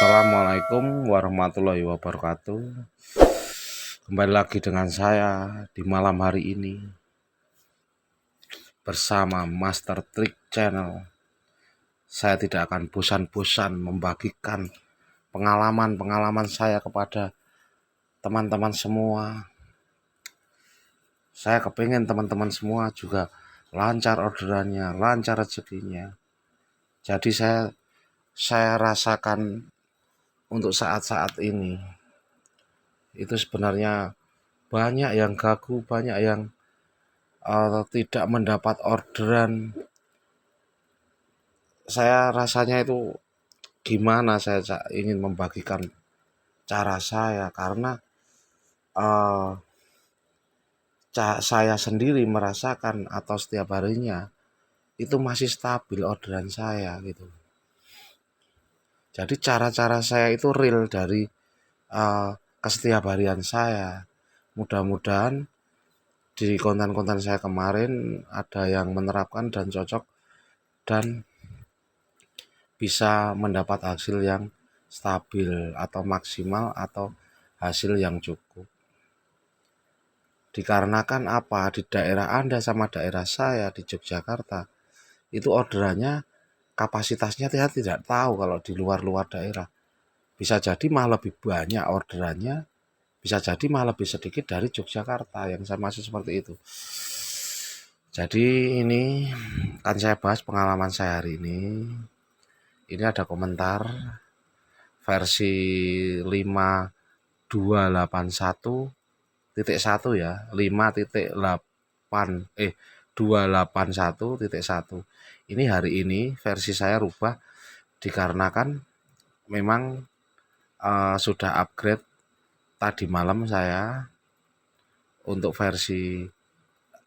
Assalamualaikum warahmatullahi wabarakatuh. Kembali lagi dengan saya di malam hari ini bersama Master Trick Channel. Saya tidak akan bosan-bosan membagikan pengalaman-pengalaman saya kepada teman-teman semua. Saya kepingin teman-teman semua juga lancar orderannya, lancar rezekinya. Jadi saya rasakan untuk saat-saat ini itu sebenarnya banyak yang gagu, banyak yang tidak mendapat orderan. Saya rasanya itu gimana, saya ingin membagikan cara saya karena uh, saya sendiri merasakan atau setiap harinya itu masih stabil orderan saya gitu. Jadi cara-cara saya itu real dari kesetiap harian saya. Mudah-mudahan di konten-konten saya kemarin ada yang menerapkan dan cocok dan bisa mendapat hasil yang stabil atau maksimal atau hasil yang cukup. Dikarenakan apa? Di daerah Anda sama daerah saya di Yogyakarta itu orderannya kapasitasnya saya tidak tahu kalau di luar-luar daerah. Bisa jadi malah lebih banyak orderannya, bisa jadi malah lebih sedikit dari Yogyakarta yang saya masih seperti itu. Jadi ini kan saya bahas pengalaman saya hari ini. Ini ada komentar versi 5281.1 ya, 5.8 281.1. Ini hari ini versi saya rubah dikarenakan memang sudah upgrade tadi malam saya untuk versi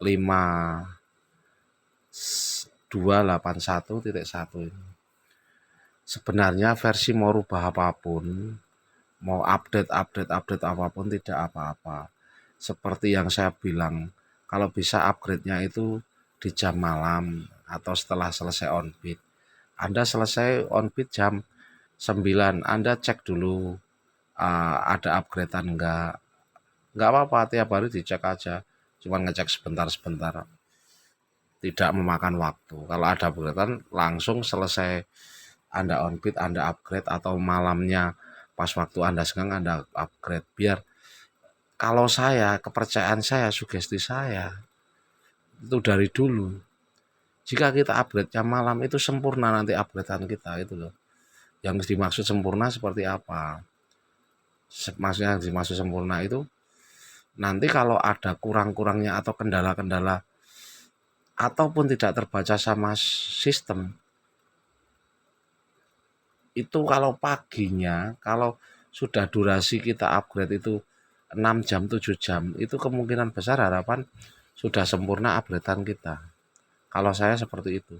5.281.1 ini. Sebenarnya versi mau rubah apapun, mau update apapun tidak apa-apa. Seperti yang saya bilang, kalau bisa upgrade-nya itu di jam malam atau setelah selesai on beat. Anda selesai on beat jam 9, Anda cek dulu ada upgrade-an enggak. Enggak apa-apa, tiap hari dicek aja. Cuma ngecek sebentar-sebentar. Tidak memakan waktu. Kalau ada upgrade-an langsung selesai Anda on beat, Anda upgrade, atau malamnya pas waktu Anda senggang Anda upgrade. Biar kalau saya, kepercayaan saya, sugesti saya itu dari dulu, jika kita upgrade jam malam itu sempurna nanti upgradean kita itu loh. Yang dimaksud sempurna seperti apa? Maksudnya yang dimaksud sempurna itu nanti kalau ada kurang-kurangnya atau kendala-kendala ataupun tidak terbaca sama sistem, itu kalau paginya, kalau sudah durasi kita upgrade itu 6 jam, 7 jam, itu kemungkinan besar harapan sudah sempurna upgradean kita. Kalau saya seperti itu.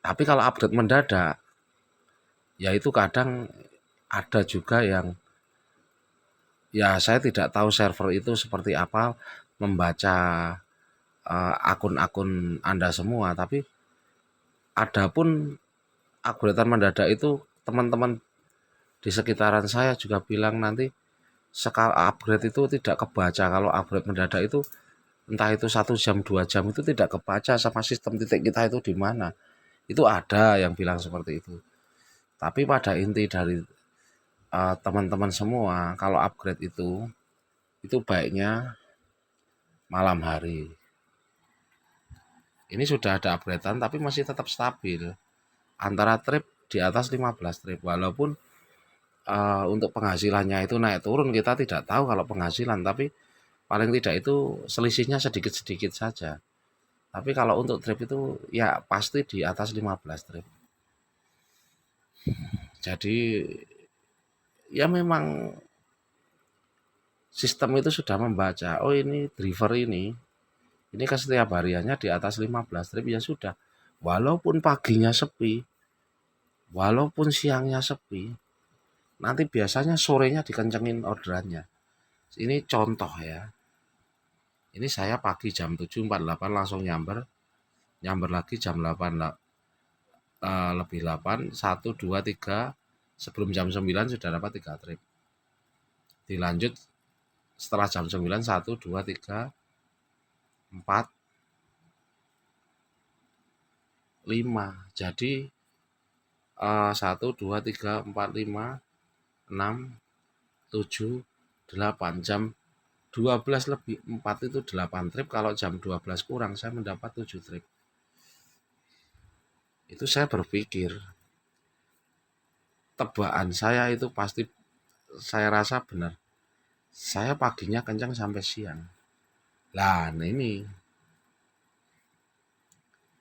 Tapi kalau upgrade mendadak, ya itu kadang ada juga yang, ya saya tidak tahu server itu seperti apa membaca akun-akun Anda semua, tapi adapun upgradean mendadak itu teman-teman di sekitaran saya juga bilang nanti sekali upgrade itu tidak kebaca. Kalau upgrade mendadak itu entah itu 1 jam 2 jam itu tidak kebaca sama sistem titik kita itu di mana. Itu ada yang bilang seperti itu. Tapi pada inti dari teman-teman semua, kalau upgrade itu baiknya malam hari. Ini sudah ada upgradean tapi masih tetap stabil. Antara trip di atas 15 trip. Walaupun untuk penghasilannya itu naik turun, kita tidak tahu kalau penghasilan, tapi paling tidak itu selisihnya sedikit-sedikit saja. Tapi kalau untuk trip itu ya pasti di atas 15 trip. Jadi ya memang sistem itu sudah membaca, oh ini driver ini kan setiap hariannya di atas 15 trip, ya sudah. Walaupun paginya sepi, walaupun siangnya sepi, nanti biasanya sorenya dikencengin orderannya. Ini contoh ya. Ini saya pagi jam 7.48 langsung nyamber lagi jam 8 lebih 8, 1, 2, 3, sebelum jam 9 sudah dapat 3 trip. Dilanjut setelah jam 9, 1, 2, 3, 4, 5. Jadi 1, 2, 3, 4, 5, 6, 7, 8. Jam 12 lebih 4 itu 8 trip. Kalau jam 12 kurang saya mendapat 7 trip. Itu saya berpikir tebakan saya itu pasti saya rasa benar. Saya paginya kencang sampai siang. Lah ini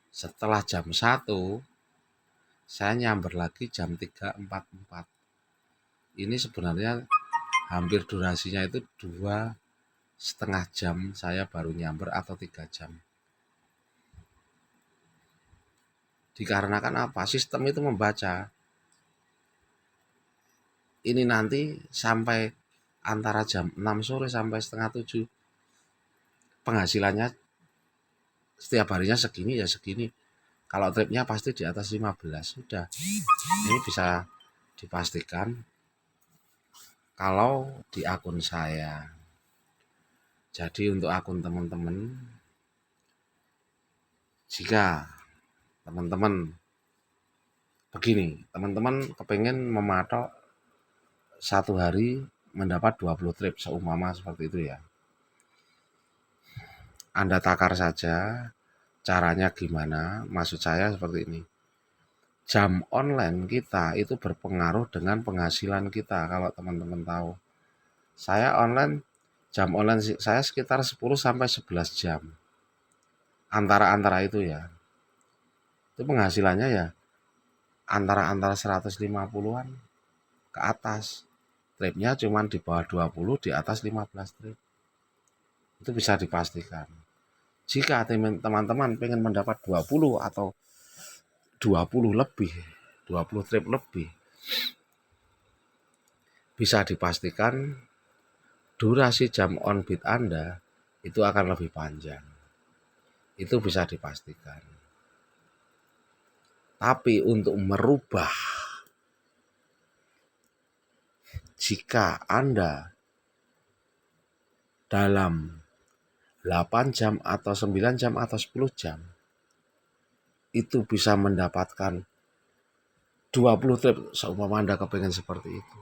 setelah jam 1 saya nyamber lagi jam 3.44. Ini sebenarnya hampir durasinya itu 2,5 jam saya baru nyamber atau 3 jam. Dikarenakan apa? Sistem itu membaca. Ini nanti sampai antara jam 6 sore sampai setengah 7 penghasilannya setiap harinya segini ya segini. Kalau tripnya pasti di atas 15. Sudah. Ini bisa dipastikan kalau di akun saya. Jadi untuk akun teman-teman, jika teman-teman begini, teman-teman kepengen mematok satu hari mendapat 20 trip seumpama seperti itu ya. Anda takar saja caranya gimana, maksud saya seperti ini. Jam online kita itu berpengaruh dengan penghasilan kita kalau teman-teman tahu. Saya online, jam online saya sekitar 10 sampai 11 jam. Antara-antara itu ya. Itu penghasilannya ya antara 150-an ke atas. Tripnya cuma di bawah 20, di atas 15 trip. Itu bisa dipastikan. Jika teman-teman pengen mendapat 20 atau 20 lebih, 20 trip lebih, bisa dipastikan durasi jam on bid Anda itu akan lebih panjang. Itu bisa dipastikan. Tapi untuk merubah, jika Anda dalam 8 jam atau 9 jam atau 10 jam itu bisa mendapatkan 20 trip seumpama Anda kepengen seperti itu.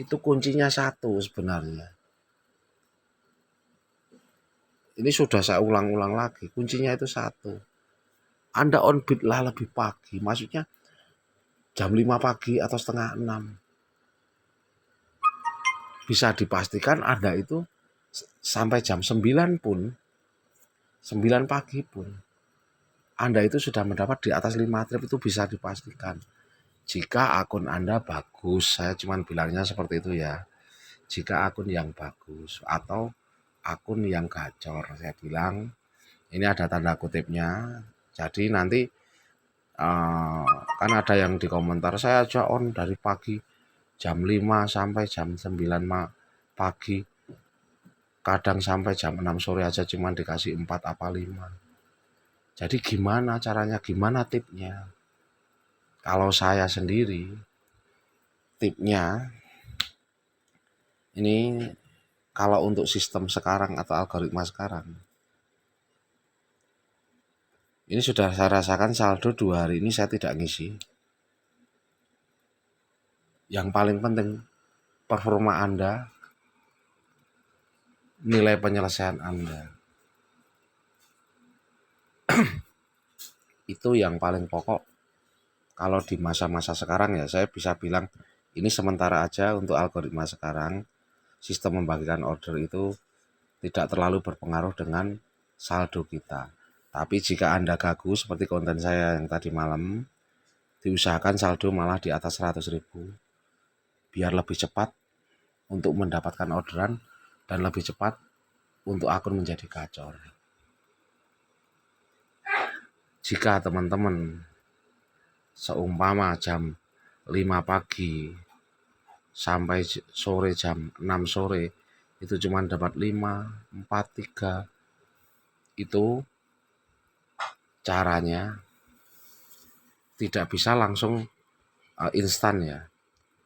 Itu kuncinya satu sebenarnya. Ini sudah saya ulang-ulang lagi. Kuncinya itu satu. Anda on bid lah lebih pagi. Maksudnya jam 5 pagi atau setengah 6. Bisa dipastikan Anda itu sampai jam 9 pun, 9 pagi pun, Anda itu sudah mendapat di atas 5 trip itu bisa dipastikan. Jika akun Anda bagus, saya cuma bilangnya seperti itu ya. Jika akun yang bagus atau akun yang gacor, saya bilang ini ada tanda kutipnya. Jadi nanti kan ada yang di komentar saya aja on dari pagi jam 5 sampai jam 9 pagi, kadang sampai jam 6 sore aja cuma dikasih 4 apa 5. Jadi gimana caranya, gimana tipnya? Kalau saya sendiri tipnya ini, kalau untuk sistem sekarang atau algoritma sekarang, ini sudah saya rasakan saldo 2 hari ini saya tidak ngisi. Yang paling penting performa Anda, nilai penyelesaian Anda. Itu yang paling pokok. Kalau di masa-masa sekarang ya saya bisa bilang ini sementara aja untuk algoritma sekarang. Sistem membagikan order itu tidak terlalu berpengaruh dengan saldo kita. Tapi jika Anda gagu seperti konten saya yang tadi malam, diusahakan saldo malah di atas 100.000. Biar lebih cepat untuk mendapatkan orderan dan lebih cepat untuk akun menjadi gacor. Jika teman-teman seumpama jam 5 pagi sampai sore jam 6 sore itu cuma dapat 5, 4, 3, itu caranya tidak bisa langsung instan ya.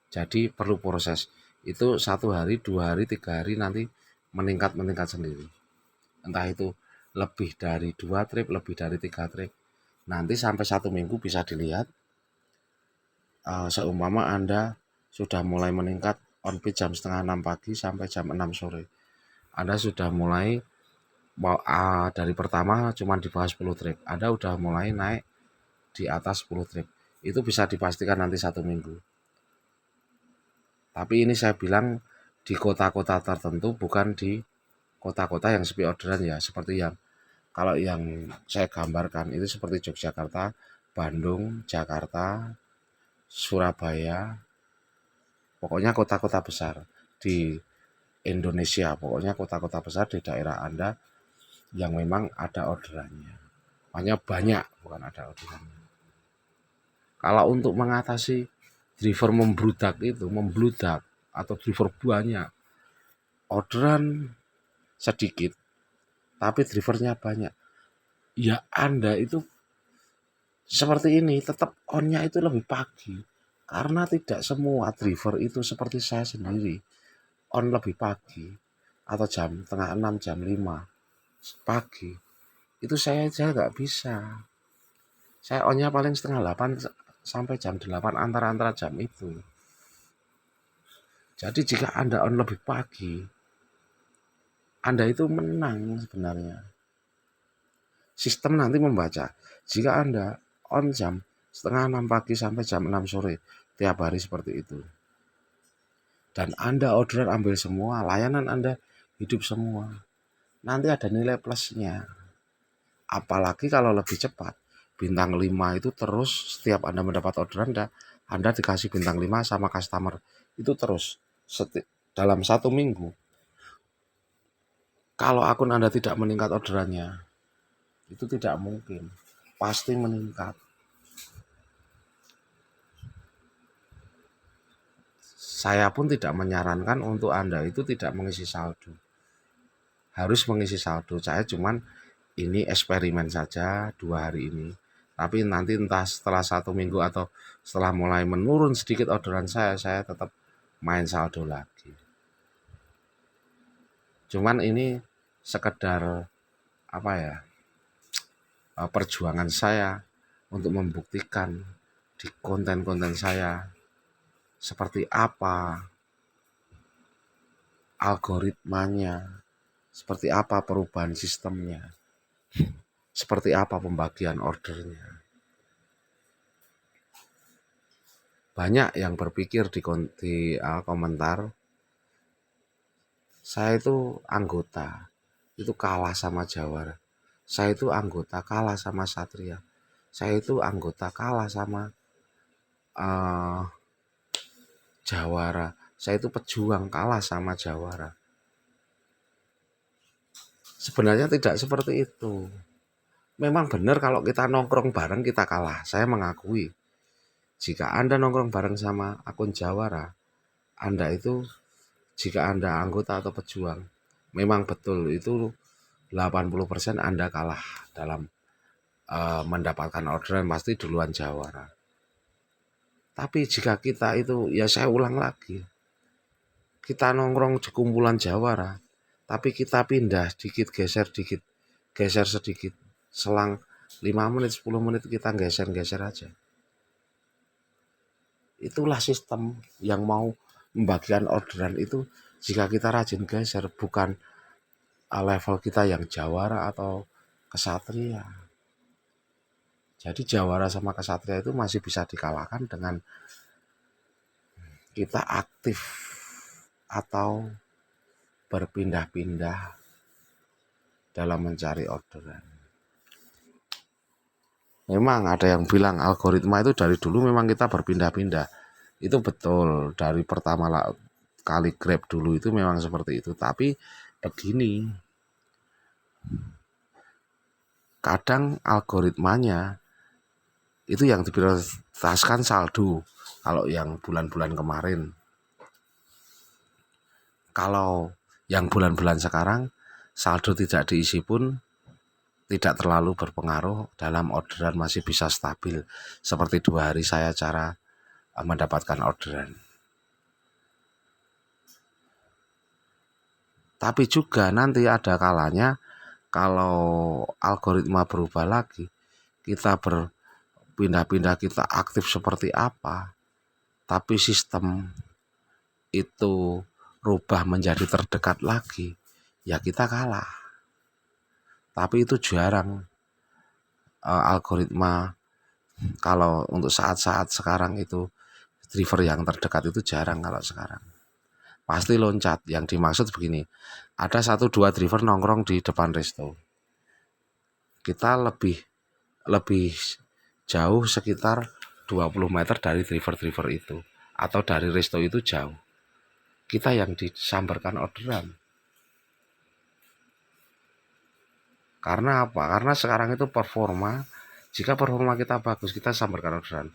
Jadi perlu proses. Itu 1 hari, 2 hari, 3 hari nanti meningkat sendiri. Entah itu lebih dari 2 trip, lebih dari 3 trip. Nanti sampai 1 minggu bisa dilihat. Seumpama Anda sudah mulai meningkat on peak jam setengah 6 pagi sampai jam 6 sore. Anda sudah mulai dari pertama cuma di bawah 10 trip. Anda udah mulai naik di atas 10 trip. Itu bisa dipastikan nanti 1 minggu. Tapi ini saya bilang di kota-kota tertentu, bukan di kota-kota yang sepi orderan ya. Seperti yang kalau yang saya gambarkan itu seperti Yogyakarta, Bandung, Jakarta, Surabaya, pokoknya kota-kota besar di Indonesia, pokoknya kota-kota besar di daerah Anda yang memang ada orderannya. Hanya banyak, bukan ada orderannya. Kalau untuk mengatasi driver membludak atau driver banyak, orderan sedikit, tapi drivernya banyak, ya Anda itu seperti ini, tetap on-nya itu lebih pagi. Karena tidak semua driver itu seperti saya sendiri, on lebih pagi, atau jam setengah 6, jam 5 pagi. Itu saya nggak bisa. Saya on-nya paling setengah 8 sampai jam 8, antara jam itu. Jadi jika Anda on lebih pagi, Anda itu menang sebenarnya. Sistem nanti membaca. Jika Anda on jam setengah 6 pagi sampai jam 6 sore, tiap hari seperti itu. Dan Anda orderan ambil semua, layanan Anda hidup semua. Nanti ada nilai plusnya. Apalagi kalau lebih cepat. Bintang 5 itu terus setiap Anda mendapat orderan, Anda dikasih bintang 5 sama customer. Itu terus dalam 1 minggu. Kalau akun Anda tidak meningkat orderannya, itu tidak mungkin. Pasti meningkat. Saya pun tidak menyarankan untuk Anda itu tidak mengisi saldo. Harus mengisi saldo. Saya cuman ini eksperimen saja 2 hari ini. Tapi nanti entah setelah 1 minggu atau setelah mulai menurun sedikit orderan saya tetap main saldo lagi. Cuman ini sekedar perjuangan saya untuk membuktikan di konten-konten saya seperti apa algoritmanya, seperti apa perubahan sistemnya, seperti apa pembagian ordernya. Banyak yang berpikir di komentar, saya itu anggota, itu kalah sama Jawara. Saya itu anggota kalah sama Satria. Saya itu anggota kalah sama Jawara. Saya itu pejuang kalah sama Jawara. Sebenarnya tidak seperti itu. Memang benar kalau kita nongkrong bareng kita kalah. Saya mengakui. Jika Anda nongkrong bareng sama akun Jawara, Anda itu, jika Anda anggota atau pejuang, memang betul itu 80% Anda kalah dalam mendapatkan orderan, pasti duluan Jawara. Tapi jika kita itu, ya saya ulang lagi, kita nongkrong di kumpulan Jawara, tapi kita pindah sedikit, geser sedikit, selang 5 menit, 10 menit kita geser aja. Itulah sistem yang mau membagikan orderan itu. Jika kita rajin geser, bukan level kita yang Jawara atau Kesatria. Jadi Jawara sama Kesatria itu masih bisa dikalahkan dengan kita aktif atau berpindah-pindah dalam mencari orderan. Memang ada yang bilang algoritma itu dari dulu memang kita berpindah-pindah. Itu betul, dari pertama kali Grab dulu itu memang seperti itu. Tapi begini, kadang algoritmanya itu yang diprioritaskan saldo. Kalau yang bulan-bulan kemarin, kalau yang bulan-bulan sekarang saldo tidak diisi pun tidak terlalu berpengaruh dalam orderan, masih bisa stabil. Seperti 2 hari saya cara mendapatkan orderan. Tapi juga nanti ada kalanya kalau algoritma berubah lagi, kita berpindah-pindah, kita aktif seperti apa, tapi sistem itu rubah menjadi terdekat lagi, ya kita kalah. Tapi itu jarang. Algoritma kalau untuk saat-saat sekarang itu driver yang terdekat itu jarang. Kalau sekarang pasti loncat. Yang dimaksud begini, ada 1-2 driver nongkrong di depan resto, kita lebih jauh sekitar 20 meter dari driver-driver itu, atau dari resto itu jauh, kita yang disambarkan orderan. Karena apa? Karena sekarang itu performa. Jika performa kita bagus, kita sambarkan orderan.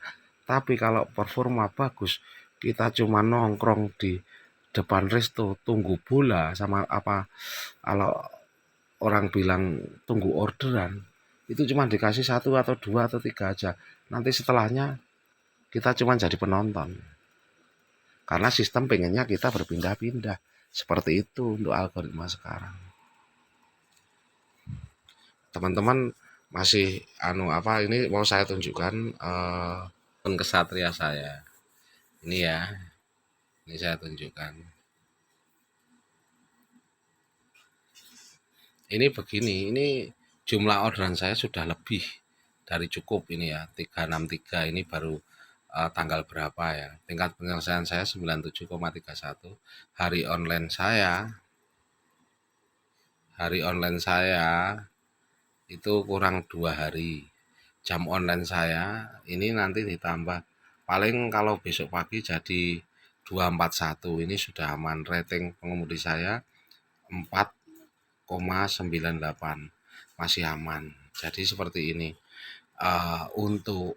Tapi kalau performa bagus, kita cuma nongkrong di depan resto tunggu bola, sama apa, kalau orang bilang tunggu orderan, itu cuma dikasih 1 atau 2 atau 3 aja. Nanti setelahnya kita cuma jadi penonton. Karena sistem pengennya kita berpindah-pindah. Seperti itu untuk algoritma sekarang. Teman-teman masih ini mau saya tunjukkan kesatria saya. Ini ya. Ini saya tunjukkan. Ini begini, ini jumlah orderan saya sudah lebih dari cukup ini ya. 363 ini baru tanggal berapa ya. Tingkat penyelesaian saya 97,31. Hari online saya itu kurang 2 hari. Jam online saya ini nanti ditambah, paling kalau besok pagi jadi 241. Ini sudah aman. Rating pengemudi saya 4,98, masih aman. Jadi seperti ini. Untuk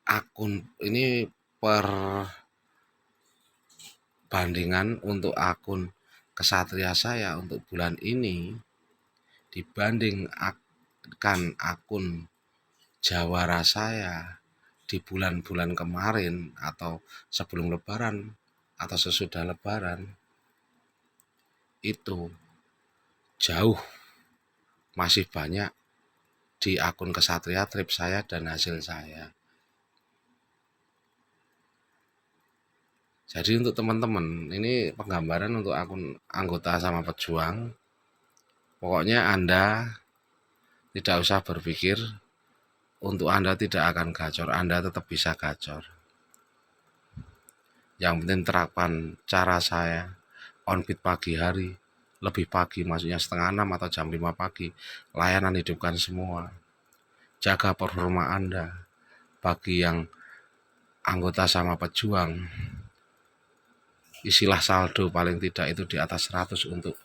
akun ini, perbandingan untuk akun kesatria saya untuk bulan ini dibanding akun jawara saya di bulan-bulan kemarin atau sebelum lebaran atau sesudah lebaran, itu jauh masih banyak di akun kesatria trip saya dan hasil saya. Jadi untuk teman-teman, ini penggambaran untuk akun anggota sama pejuang. Pokoknya Anda tidak usah berpikir untuk Anda tidak akan gacor, Anda tetap bisa gacor. Yang penting terapkan cara saya, on-beat pagi hari, lebih pagi, maksudnya 5:30 atau jam 5 pagi, layanan hidupkan semua. Jaga performa Anda. Bagi yang anggota sama pejuang, isilah saldo paling tidak itu di atas 100 untuk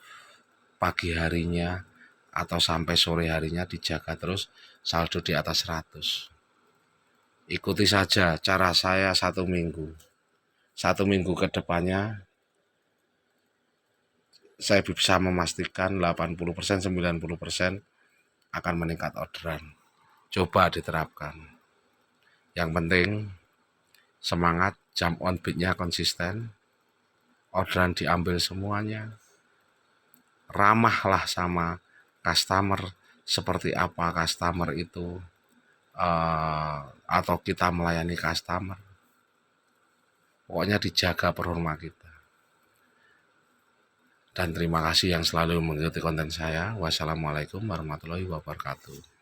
pagi harinya atau sampai sore harinya, dijaga terus saldo di atas 100. Ikuti saja cara saya 1 minggu. 1 minggu ke depannya saya bisa memastikan 80%, 90% akan meningkat orderan. Coba diterapkan. Yang penting semangat, jam on beat-nya konsisten, orderan diambil semuanya, ramahlah sama customer, seperti apa customer itu, atau kita melayani customer. Pokoknya dijaga performa kita. Dan terima kasih yang selalu mengikuti konten saya. Wassalamualaikum warahmatullahi wabarakatuh.